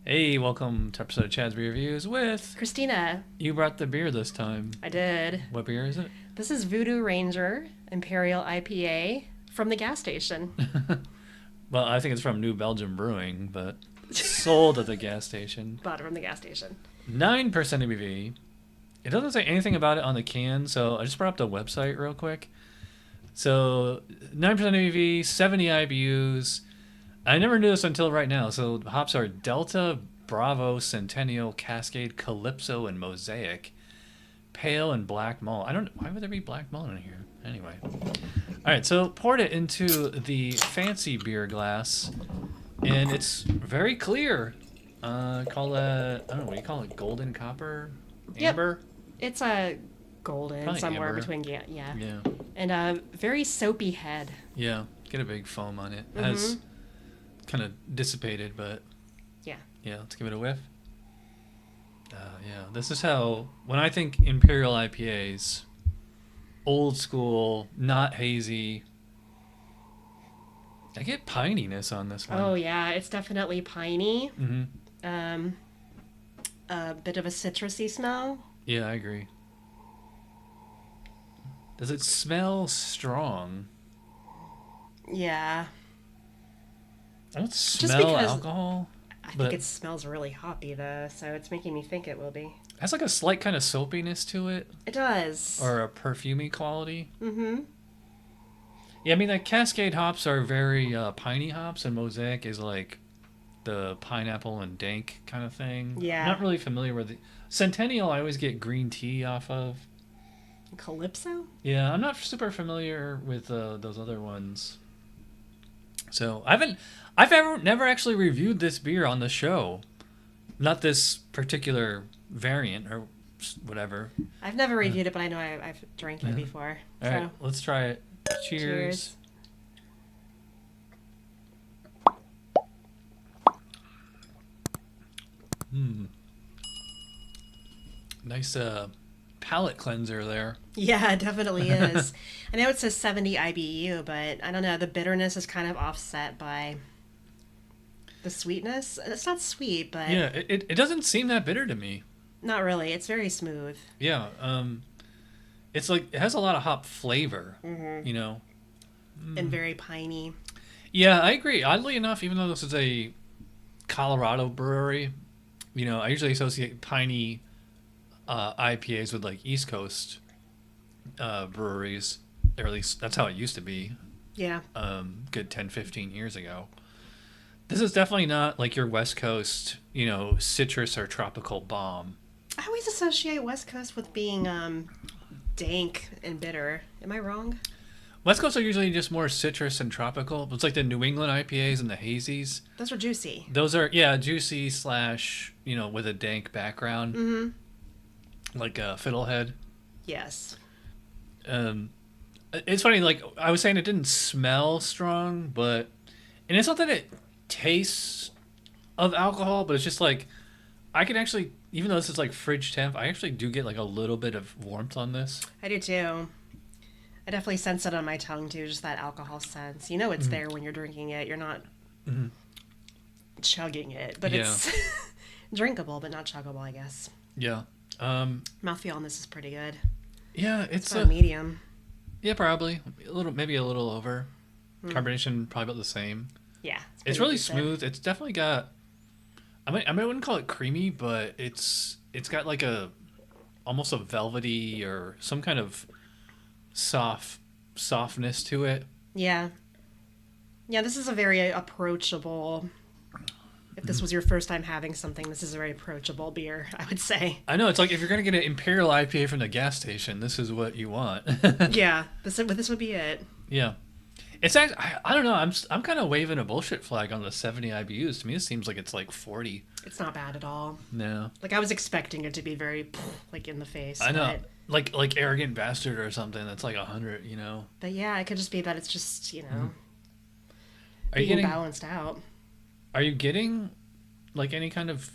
Hey, welcome to episode of Chad's Beer Reviews with Christina. You brought the beer this time. I did. What beer is it? This is Voodoo Ranger Imperial IPA from the gas station. Well, I think it's from New Belgium Brewing, but sold at the gas station. Bought it from the gas station. 9% ABV. It doesn't say anything about it on the can, so I just brought up the website real quick. So 9% ABV, 70 IBUs. I never knew this until right now. So hops are Delta, Bravo, Centennial, Cascade, Calypso, and Mosaic. Pale and black malt. Why would there be black malt in here? Anyway. All right, so poured it into the fancy beer glass, and it's very clear. Call that, I don't know, what do you call it? Golden copper? Amber? Yep. It's a golden, Probably somewhere amber. between, yeah. Yeah. And a very soapy head. Yeah. Get a big foam on it. It Mm-hmm. has kind of dissipated, but Yeah. yeah, let's give it a whiff. Yeah, this is how, when I think Imperial IPAs, old school, not hazy, I get pininess on this one. Oh, yeah. It's definitely piney. Mm-hmm. A bit of a citrusy smell. Yeah, I agree. Does it smell strong? Yeah. I don't Just smell because alcohol. I But- think it smells really hoppy, though, so it's making me think it will be. It has like a slight kind of soapiness to it, It does. or a perfumey quality. Mm-hmm. Yeah, I mean, like Cascade hops are very piney hops, and Mosaic is like the pineapple and dank kind of thing. Yeah. I'm not really familiar with the Centennial. I always get green tea off of. Calypso? Yeah, I'm not super familiar with those other ones. So I've never actually reviewed this beer on the show. Not this particular variant or whatever. I've never reviewed it, but I know I've drank it before. All so. right, let's try it. Cheers. Nice palate cleanser there. Yeah, it definitely is. I know it says 70 IBU, but I don't know. The bitterness is kind of offset by the sweetness. It's not sweet, but Yeah, it doesn't seem that bitter to me. not really. It's very smooth. Yeah, it's like it has a lot of hop flavor, you know. And very piney. Yeah, I agree. Oddly enough, even though this is a Colorado brewery, you know, I usually associate piney IPAs with like East Coast breweries, or at least that's how it used to be. Yeah. Good 10, 15 years ago. This is definitely not like your West Coast, you know, citrus or tropical bomb. I always associate West Coast with being dank and bitter. Am I wrong? West Coast are usually just more citrus and tropical. It's like the New England IPAs and the hazies. Those are juicy. Those are, yeah, juicy / you know, with a dank background. Mm-hmm. Like a fiddlehead. Yes. It's funny, like I was saying, it didn't smell strong, but, and it's not that it tastes of alcohol, but it's just like, I can actually, even though this is like fridge temp, I actually do get like a little bit of warmth on this. I do too. I definitely sense it on my tongue too, just that alcohol sense. You know it's there when you're drinking it. You're not chugging it, but Yeah. it's drinkable, but not chuggable, I guess. Yeah. Mouthfeel on this is pretty good. Yeah, It's it's about a medium. yeah, probably a little, maybe a little over. Carbonation probably about the same. Yeah. It's pretty really decent. smooth. It's definitely got. I wouldn't call it creamy, but it's got like a almost a velvety or some kind of softness to it. Yeah. Yeah, this is a very approachable. If this was your first time having something, this is a very approachable beer, I would say. I know, it's like if you're gonna get an Imperial IPA from the gas station, this is what you want. Yeah, this would be it. Yeah, it's actually, I don't know. I'm kind of waving a bullshit flag on the 70 IBUs. To me, it seems like it's like 40. It's not bad at all. No, Like I was expecting it to be very like in the face. I know, like arrogant bastard or something. That's like 100. You know. But yeah, it could just be that it's just, Are you being getting? balanced out. Are you getting like any kind of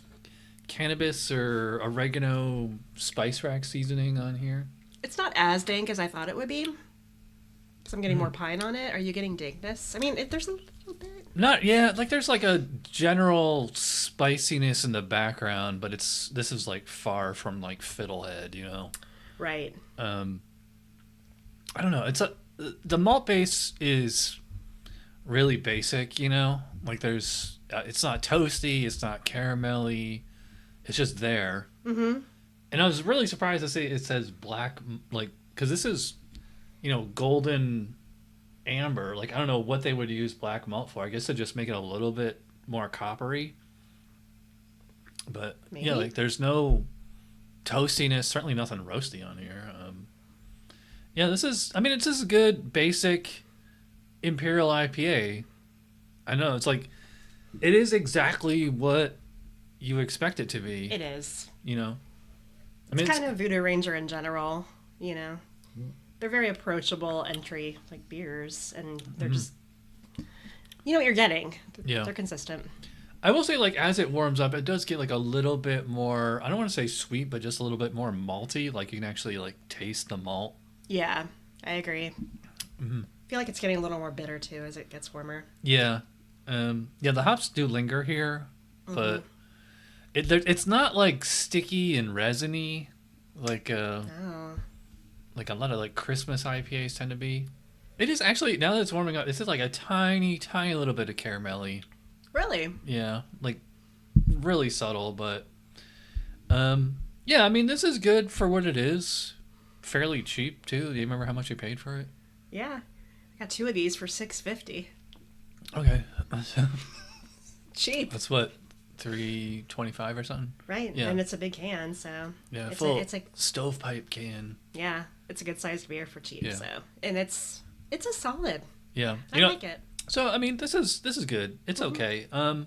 cannabis or oregano spice rack seasoning on here? It's not as dank as I thought it would be. Because I'm getting more pine on it. Are you getting dankness? I mean, there's a little bit. Not yeah, like there's like a general spiciness in the background, but this is like far from like fiddlehead, you know. Right. I don't know. The malt base is really basic, you know. Like there's it's not toasty, it's not caramelly, it's just there. Mm-hmm. And I was really surprised to see it says black, like because this is, you know, golden amber. Like I don't know what they would use black malt for. I guess to just make it a little bit more coppery. But Maybe. yeah, like there's no toastiness. Certainly nothing roasty on here. Yeah, this is. I mean, it's just a good basic Imperial IPA. I know it's like it is exactly what you expect it to be. It is. You know, I It's mean, kind of Voodoo Ranger in general. You know, they're very approachable entry like beers, and they're just. You know what you're getting. Yeah. They're consistent. I will say, like, as it warms up, it does get, like, a little bit more, I don't want to say sweet, but just a little bit more malty. Like, you can actually, like, taste the malt. Yeah, I agree. Mm-hmm. I feel like it's getting a little more bitter, too, as it gets warmer. Yeah. Yeah, the hops do linger here, but it's not, like, sticky and resiny like Oh. like a lot of, like, Christmas IPAs tend to be. It is actually, now that it's warming up, this is, like, a tiny, tiny little bit of caramelly. Really? Yeah, like really subtle, but yeah, I mean this is good for what it is. Fairly cheap too. Do you remember how much you paid for it? Yeah. I got 2 of these for $6.50. Okay. Cheap. That's what, $3.25 or something? Right. Yeah. And it's a big can, so Yeah, it's full it's like stovepipe can. yeah, it's a good sized beer for cheap, Yeah. so and it's a solid. Yeah. I like it. So I mean this is good. It's okay. I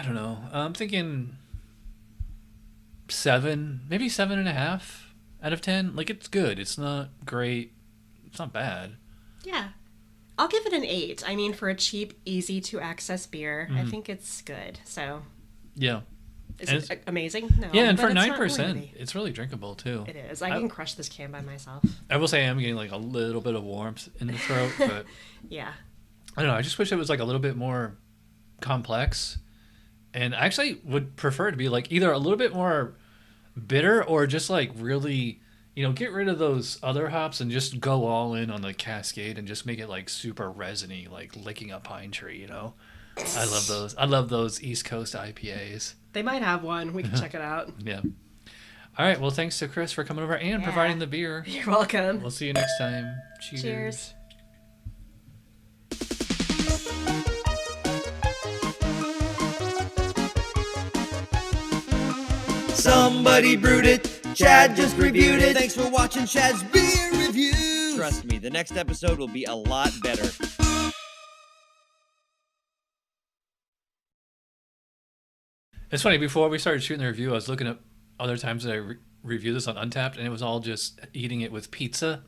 don't know. I'm thinking 7, maybe 7.5 out of 10. Like it's good. It's not great. It's not bad. Yeah. I'll give it an 8. I mean, for a cheap, easy to access beer, I think it's good. So, Yeah. is it amazing? No. Yeah, and but for it's not 9%, worthy. it's really drinkable too. It is. I can crush this can by myself. I will say I'm getting like a little bit of warmth in the throat, but Yeah. I don't know. I just wish it was like a little bit more complex. And I actually would prefer it to be like either a little bit more bitter or just like really, you know, get rid of those other hops and just go all in on the Cascade and just make it like super resiny, like licking a pine tree, you know? I love those. I love those East Coast IPAs. They might have one. We can check it out. Yeah. All right. Well, thanks to Chris for coming over and providing the beer. You're welcome. We'll see you next time. Cheers. Cheers. Somebody brewed it. Chad just reviewed it. Thanks for watching Chad's Beer Reviews. Trust me, the next episode will be a lot better. It's funny, before we started shooting the review, I was looking at other times that I reviewed this on Untapped, and it was all just eating it with pizza.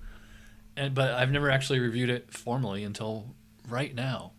But I've never actually reviewed it formally until right now.